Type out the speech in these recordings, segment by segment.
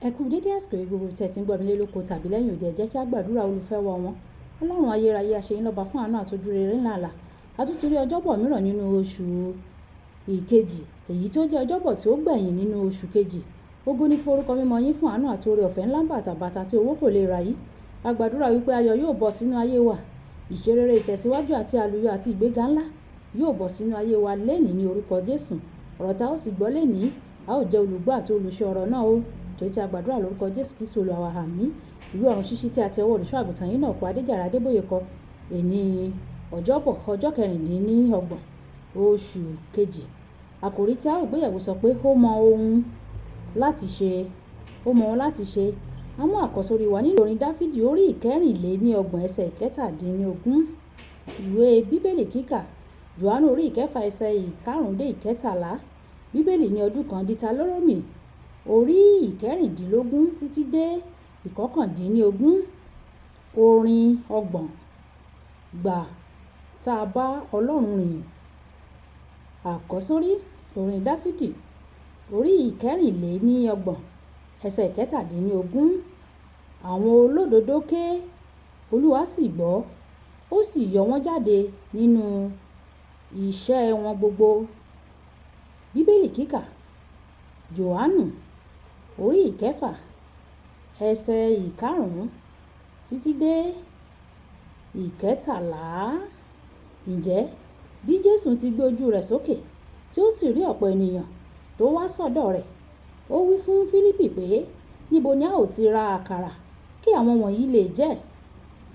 Ẹ kú dédé àsìkò yìí gbogbo tí ẹ ti ń gbọ́ mi lé lóko tàbí lẹ́yìn òde, ẹ jẹ́ kí á gbàdúrà olùfẹ́ wa wọn. Ọlọ́run ayérayé aṣeyín lọ́ba fún àánú àtọ́jú rere ńlá àlà. A tún ti rí ọjọ́bọ̀ mìíràn nínú oṣù ìkejì, èyí tó jẹ́ ọjọ́bọ̀ tí ó gbẹ̀yìn nínú oṣù kejì. Ògo ni fún orúkọ mímọ́ yín fún àánú àti oore ọ̀fẹ́ ńlá bàtàbàtà tí owó kò lè rà yìí. A gbàdúrà wípé ayọ̀ yóò bọ́ sínú ayé wa. Ìṣerere, ìtẹ̀síwájú àti àlùyọ àti ìgbéga ńlá yóò bọ́ sínú ayé wa lénìí ní orúkọ Jésù. Ọ̀rọ̀ tá ó sì gbọ́ lénìí, a ó jẹ́ olùgbọ́ àti olùṣe ọ̀rọ̀ náà ó. Torí tí a gbàdúrà lórúkọ Jésù Kristi Olúwa wa, àmín. Ìwé ọ̀run ṣíṣí tí a tẹ ọwọ́ olùṣọ́ àgùntàn yìí náà kọ Adéjàre Adébóyè kọ èní ọjọ́bọ̀ ọjọ́ 26 oṣù kejì. Àkòrí tí a ó gbéyẹ̀wò sọ pé ó mọ ohun láti ṣe. Ó mọ ohun láti ṣe. A mú àkọ́sórí wa nínú orin Dáfídì orí 24 ẹsẹ̀ 17. Ìwé Bíbélì kíkà Jòhánù orí 6 ẹsẹ̀ 5 dé 13. Bíbélì ní ọdún kan Dítalórómì orí 16 títí dé 19. Orin 30 gbà tá a bá Ọlọ́run rìn. Àkọ́sórí orin Dáfídì orí 24 ẹsẹ̀ 17. Àwọn olódodo ké, Olúwa sì gbọ́, ó sì yọ wọ́n jáde nínú iṣẹ́ wọn gbogbo. Bíbélì kíkà Jòhánù orí 6 ẹsẹ̀ 5 títí dé 13. Ǹjẹ́ bí Jésù ti gbé ojú rẹ̀ sókè tí ó sì rí ọ̀pọ̀ ènìyàn tó wá sọ́dọ̀ rẹ̀, ó wí fún Fílípì pé, níbo ni a ó ti ra àkàrà kí àwọn wọ̀nyí lè jẹ?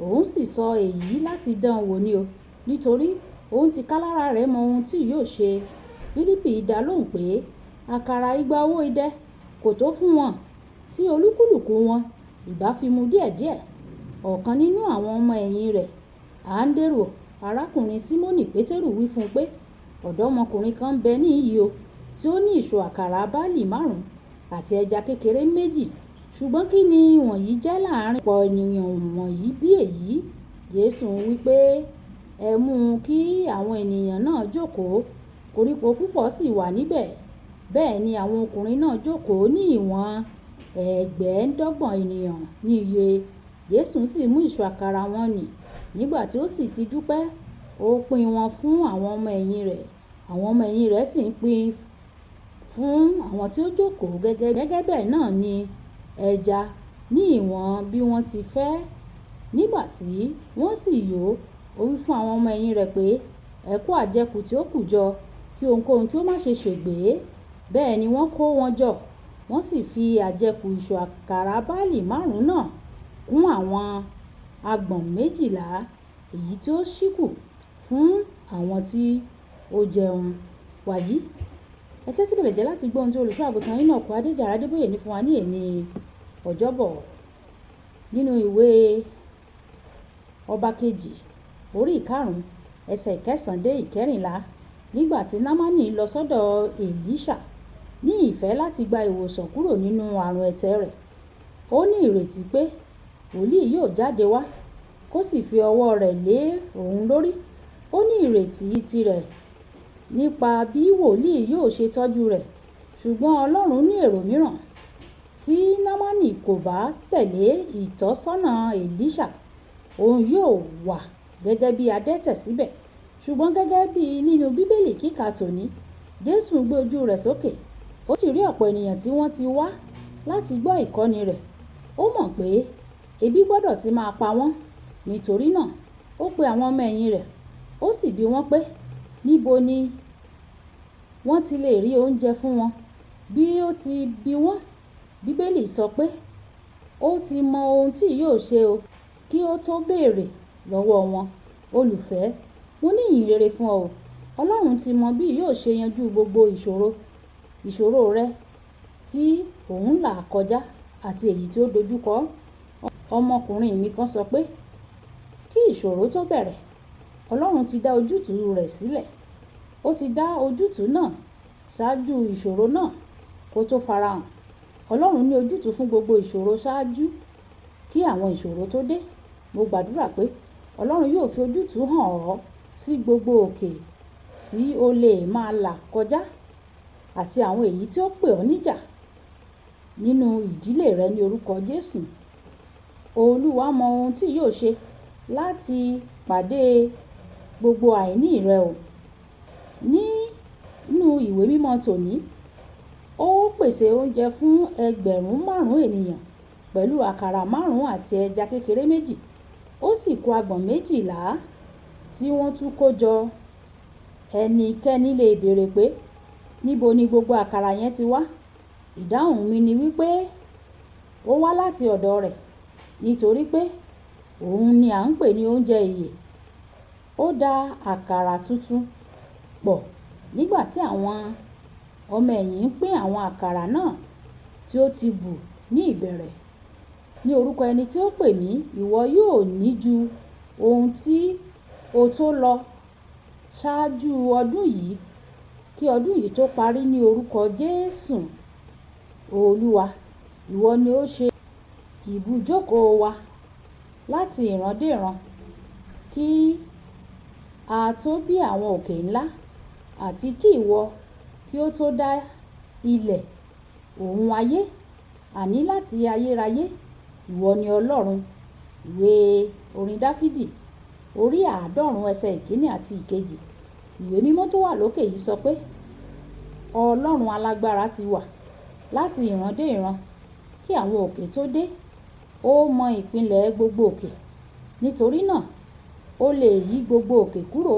Òun sì sọ èyí láti dán wò ni o, nítorí òun tìkálára rẹ̀ mọ ohun tí yóò ṣe. Fílípì dá lóhùn pé àkàrà 200 owó idẹ kò tó fún wọn, tí olúkúlùkù wọn ìbá fi mu díẹ̀díẹ̀. Ọ̀kan nínú àwọn ọmọ ẹ̀yìn rẹ̀, Áńdérù arákùnrin Símónì Pétérù, wí fún un pé, ọ̀dọ́mọkùnrin kan ń bẹ níhìn-ín o, tí ó ní ìṣù àkàrà báálì 5 àti ẹja kékeré 2. Ṣùgbọ́n kí ni wọ̀nyí jẹ́ láàrin ọ̀pọ̀ ènìyàn wọ̀nyí bí èyí? Jésù wí pé, ẹ mú kí àwọn ènìyàn náà jókòó. Koríko púpọ̀ sì wà níbẹ̀. Bẹ́ẹ̀ ni àwọn ọkùnrin náà jókòó ní ìwọ̀n 70 ènìyàn ní iye. Jésù sì mú ìṣù àkàrà wọn nì. Nígbà tí ó sì ti dúpẹ́, ó pín wọn fún àwọn ọmọ ẹ̀yìn rẹ̀. Àwọn ọmọ ẹ̀yìn rẹ̀ sì ń pín fún àwọn tí ó jókòó gẹ́gẹ́ bẹ́ẹ̀ náà ni ẹja ní ìwọ̀n bí wọ́n ti fẹ́. Nígbà tí wọ́n sì yó, ó wí fún àwọn ọmọ ẹ̀yìn rẹ̀ pé, ẹ kó àjẹkù tí ó kù jọ, kí ohunkóhun kí ó má ṣe ṣègbé. Bẹ́ẹ̀ ni wọ́n kó wọn jọ. Wọ́n sì fi àjẹkù ìṣù àkàrà báálì 5 náà kún àwọn agbọ̀n 12, èyí tí ó ṣíkù fún àwọn tí ó jẹun. Wàyí, ẹ tẹ́tí bẹ̀rẹ̀ jẹ́ láti gbọ́ ohun tí olùṣọ́ àgùntàn yín náà kọ Adéjàre Adébóyè ní fún wa ní èní ọjọ́bọ̀. Nínú ìwé Ọba kejì orí 5 ẹsẹ̀ 9 dé 14. Nígbà tí Námánì lọ sọ́dọ̀ Èlíṣà ní ìfẹ́ láti gba ìwòsàn kúrò nínú àrùn ẹ̀tẹ̀ rẹ̀, ó ní ìrètí pé wòlíì yóò jáde wá kó sì fi ọwọ́ rẹ̀ lé òun lórí. Ó ní ìrètí tirẹ̀ nípa bí wòlíì yóò ṣe tọ́jú rẹ̀. Ṣùgbọ́n Ọlọ́run ní èrò mìíràn. Tí Námánì kò bá tẹ̀lé ìtọ́sọ́nà Èlíṣà, òun yóò wà gẹ́gẹ́ bí adẹ́tẹ̀ síbẹ̀. Ṣùgbọ́n gẹ́gẹ́ bí nínú Bíbélì kíkà tòní, Jésù gbé ojú rẹ̀ sókè, ó sì rí ọ̀pọ̀ ènìyàn tí wọ́n ti wá láti gbọ́ ìkọ́ni rẹ̀. Ó mọ̀ pé ebi gbọ́dọ̀ ti máa pa wọ́n. Nítorí náà, ó pe àwọn ọmọ ẹ̀yìn rẹ̀, ó sì bi wọ́n pé, níbo ni wọ́n ti lè rí oúnjẹ fún wọn? Bí ó ti bi wọ́n, Bíbélì sọ pé ó ti mọ ohun tí yóò ṣe o, kí ó tó béèrè lọ́wọ́ wọn. Olùfẹ́, mo ní ìyìn rere fún ọ. Ọlọ́run ti mọ bí yóò ṣe yanjú gbogbo ìṣòro rẹ tí òun là kọjá àti èyí tí ó dojúkọ. Ọmọkùnrin mi kan sọ pé, kí ìṣòro tó bẹ̀rẹ̀, Ọlọ́run ti dá ojútùú rẹ̀ sílẹ̀. Ó ti dá ojútùú náà ṣáájú ìṣòro náà kó tó farahàn. Ọlọ́run ní ojútùú fún gbogbo ìṣòro ṣáájú kí àwọn ìṣòro tó dé. Mo gbàdúrà pé Ọlọ́run yóò fi ojútùú hàn ọ́ sí gbogbo òkè tí o lè máa là kọjá àti àwọn èyí tí ó pè ọ́ níjà. nínú ìdílé rẹ ní orúkọ Jésù. Olúwa mọ ohun tí yóò ṣe láti pàdé gbogbo àìní rẹ o. Nínú ìwé mímọ́ tòní, ó pèsè oúnjẹ fún 5,000 ènìyàn pẹ̀lú àkàrà 5 àti ẹja kékeré 2. Ó sì kó agbọ̀n 12 tí wọ́n tún kó jọ. Ẹnikẹ́ni lè béèrè pé, níbo ni gbogbo àkàrà yẹn ti wá? Ìdáhùn mi ni wípé ó wá láti ọ̀dọ̀ rẹ̀, nítorí pé òun ni à ń pè ní oúnjẹ ìyè. Ó dà àkàrà tuntun pọ̀ nígbà tí àwọn ọmọ ẹ̀yìn ń pín àwọn àkàrà náà tí ó ti bù ní ìbẹ̀rẹ̀. Ní orúkọ ẹni tí ó pè mí, ìwọ yóò ní ju ohun tí o tó lọ ṣáájú ọdún yìí, kí ọdún yìí tó parí ní orúkọ Jésù. Olúwa, ìwọ ni ó ṣe ibùjókòó wa láti ìran dé ìran, kí a tó bí àwọn òkè ńlá, àti kí ìwọ kí ó tó dá ilẹ̀ òun ayé, àní láti ayérayé. Ìwọ ni Ọlọ́run. Ìwé orin Dáfídì orí 90 ẹsẹ̀ 1 àti 2. Ìwé mímọ́ tó wà lókè yìí sọ pé Ọlọ́run alágbára ti wà láti ìran dé ìran, kí àwọn òkè tó dé. Ó mọ ìpìlẹ̀ gbogbo òkè, nítorí náà ó lè yí gbogbo òkè kúrò.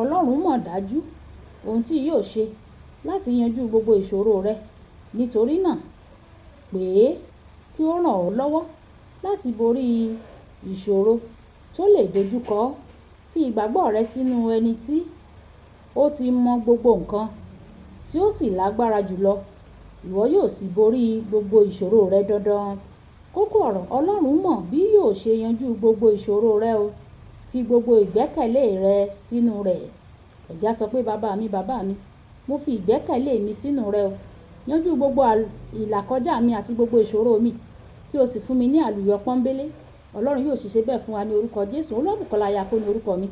Ọlọ́run mọ̀ dájú ohun tí yóò ṣe láti yanjú gbogbo ìṣòro rẹ. Nítorí náà pè é kí ó ràn ọ́ lọ́wọ́ láti borí ìṣòro tó lè dojúkọ ọ́. Fi ìgbàgbọ́ rẹ sínú ẹni tí ó ti mọ gbogbo nǹkan, tí ó sì lágbára jùlọ. Ìwọ yóò sì borí gbogbo ìṣòro rẹ dandan. Kókó ọ̀rọ̀: Ọlọ́run mọ̀ bí yóò ṣe yanjú gbogbo ìṣòro rẹ o. Fi gbogbo ìgbẹ́kẹ̀lé rẹ sínú rẹ̀. Ẹ̀já sọ pé bàbá mi, mo fi ìgbẹ́kẹ̀lé mi sínú rẹ o. Yanjú gbogbo ìlàkọjá mi àti gbogbo ìṣòro mi, kí o sì fún mi ní àlùyọ pọ́nbélé. Ọlọ́run yóò sì ṣe bẹ́ẹ̀ fún wa ní orúkọ Jésù. Olúbùkọ́lá Ayako ní orúkọ mi.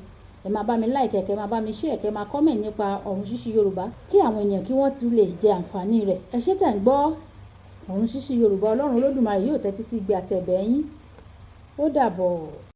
Ẹ máa bá mi like, kẹ́ máa bá mi share, kẹ́ máa comment nípa Ọ̀run Ṣíṣí Yorùbá, kí àwọn ènìyàn kí wọ́n tún lè jẹ àǹfààní rẹ̀. Ẹ ṣé tẹ̀ ń gbọ́ Ọ̀run Ṣíṣí Yorùbá. Ọlọ́run Olódùmarè yóò tẹ́tí sí igbe àti ẹ̀bẹ̀ yín. Ó dàbọ̀.